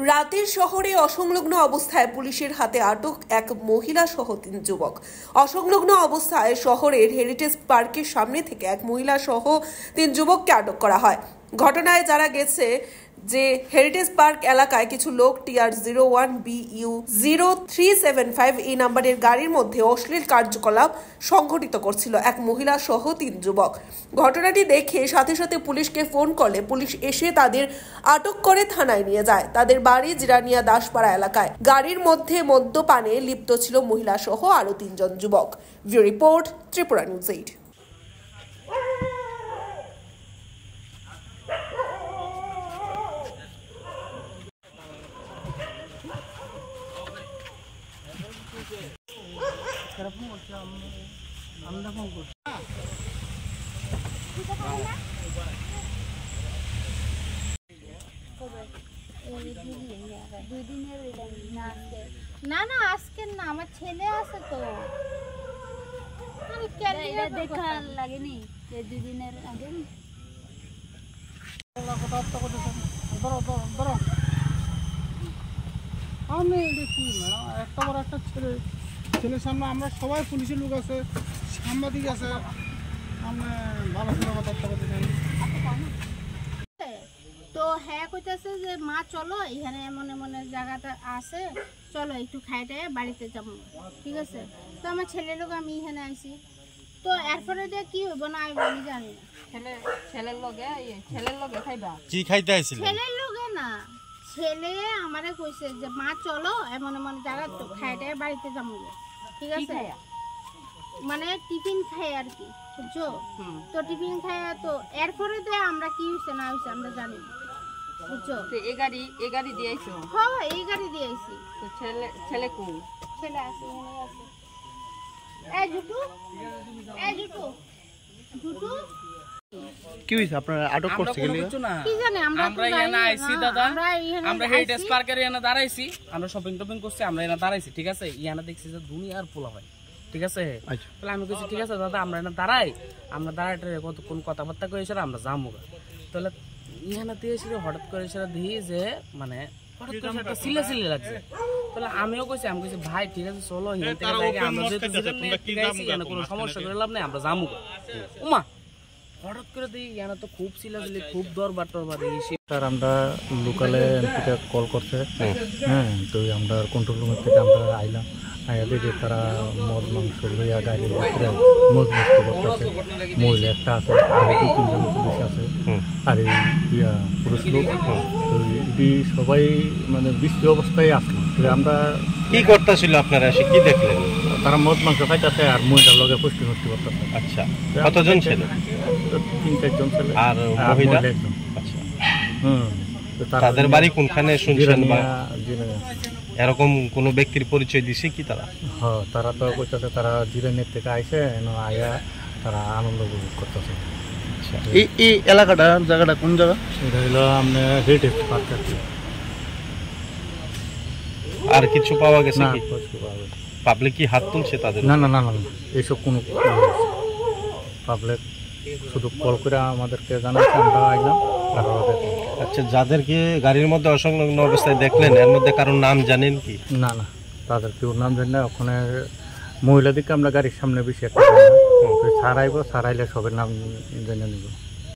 রাতের শহরে অসংলগ্ন অবস্থায় পুলিশের হাতে আটক এক মহিলা সহ 3 যুবক। অসংলগ্ন অবস্থায় শহরের হেরিটেজ পার্কের সামনে থেকে এক মহিলা সহ 3 যুবককে আটক করা হয়। ঘটনায় যারা গেছে যে হেরিটেজ পার্ক এলাকায় কিছু লোক TR01BU0375 এই নাম্বারের গাড়ির মধ্যে অশ্লীল কার্যকলাপ সংঘটিত করছিল এক মহিলা সহ 3 যুবক। ঘটনাটি দেখে সাথে সাথে পুলিশকে ফোন করলে পুলিশ এসে তাদের আটক করে থানায় নিয়ে যায়। তাদের বাড়ি জিরানিয়া দাসপাড়া এলাকায়। গাড়ির মধ্যে মদ্যপানে লিপ্ত ছিল মহিলা সহ আরো 3 জন যুবক। View report, Tripura news 8। না না আজকে না, আমার ছেলে আছে তো দেখা লাগেনি যে 2 দিনের আগে। আমি দেখি না একটা বড় একটা ছেলের সামনে আমরা সবাই পুলিশের লোক আছে, সাংবাদিক আছে, আমরা ভালো কথা তো হ্যাঁ কইতেছে যে মা চলো এখানে এমন এমন জায়গাটা আছে, চলো একটু খাইতে বাড়িতে যাবো, ঠিক আছে। তো আমার ছেলের লোক আমি এখানে আইছি, তো এরপরে দিয়ে কি হইব না আমি জানি না। ছেলের লগে খাইবা কি খাইতে আইছিল? ছেলের লগে না, ছেলে আমারে কইছে যে মা চলো এমন এমন জায়গা তো খাইতে বাড়িতে যাবো, ঠিক আছে। মানে টিফিন খাই আর কি, বুঝছো? তো টিফিন খাই, তো এরপরে দিয়ে আমরা কি হইছে না হইছে আমরা জানি না, বুঝছো? তো এই গাড়ি দিয়ে আইছো? হ্যাঁ এই গাড়ি দিয়ে আইছি। তো ছেলে কোন? ছেলে আছে, এখানে আছে। এই জুটু কি হইছে আপনারা আটক করতে গেলে? কি জানি আমরা এখানে আইছি দাদা, আমরা হেরিটেজ পার্কের এখানে দাঁড়াইছি, আমরা শপিং করছি, আমরা এখানে দাঁড়াইছি, ঠিক আছে। ইয়ানা দেখছি যে দুনিয়ার পোলা হয়, ঠিক আছে। তাহলে আমি কইছি ঠিক আছে দাদা আমরা এখানে দাঁড়াই, আমরা দাঁড়াইতে কতক্ষণ কথাবার্তা করে এসে আমরা যাবো। তাহলে ইহানা দিয়ে এসে হঠাৎ করে এসে দিই যে মানে হঠাৎ করে একটা সিলে লাগছে। তাহলে আমিও কইছি, আমি কইছি ভাই ঠিক আছে চলো এখান থেকে আমরা কোনো সমস্যা করে লাভ নেই, আমরা যাবো। উমা হঠাৎ করে দিই ইয়ানা তো খুব সিলাসিলি, খুব দরবার স্যার আমরা লোকালে থেকে কল করছে, হ্যাঁ, তো আমরা কন্ট্রোল রুমের থেকে আমরা আইলাম, আইয়া দেখি তারা মদ মাংস লইয়া গাড়ির ভিতরে মজমস্ত করতেছে। মহিলা একটা আছে, আর 2-3 জন পুলিশ আছে, আর এই পুরুষ লোক। তো এটি সবাই মানে বৃষ্টি অবস্থায় আসলো। আমরা কি করতেছিল আপনারা এসে কি দেখলেন? তারা মদ মাংস খাইতেছে আর মহিলার লগে পুষ্টি নষ্টি করতেছে। আচ্ছা, কতজন ছিল? 3-4 জন ছিল, আর মহিলা একজন। আচ্ছা, তাদের বাড়ি কোনখানে শুনছেন? এরকম কোন ব্যক্তির পরিচয় দিছে কি তারা? হ্যাঁ, তারা তো কইতাছে তারা জিরানিয়া থেকে আইছে, আয়া তারা আনন্দ উপভোগ করতেছে। এই জায়গাটা কোন জায়গা? এটা হলো আপনার হেরিটেজ পার্ক। আর কিছু পাওয়া গেছে কি? পাবলিক কি হাত তুলছে তাদের? না না না না, এইসব কোনো পাবলিক শুধু কল করে আমাদেরকে জানাচ্ছে, আমরা আইলাম। আচ্ছা, যাদেরকে গাড়ির মধ্যে অসংলগ্ন অবস্থায় দেখলেন এর মধ্যে কারোর নাম জানেন কি? না না, তাদের কেউ নাম জানি না। ওখানে মহিলাদেরকে আমরা গাড়ির সামনে বেশি একটা সারাইবো, সারাইলে সবের নাম জেনে নিব।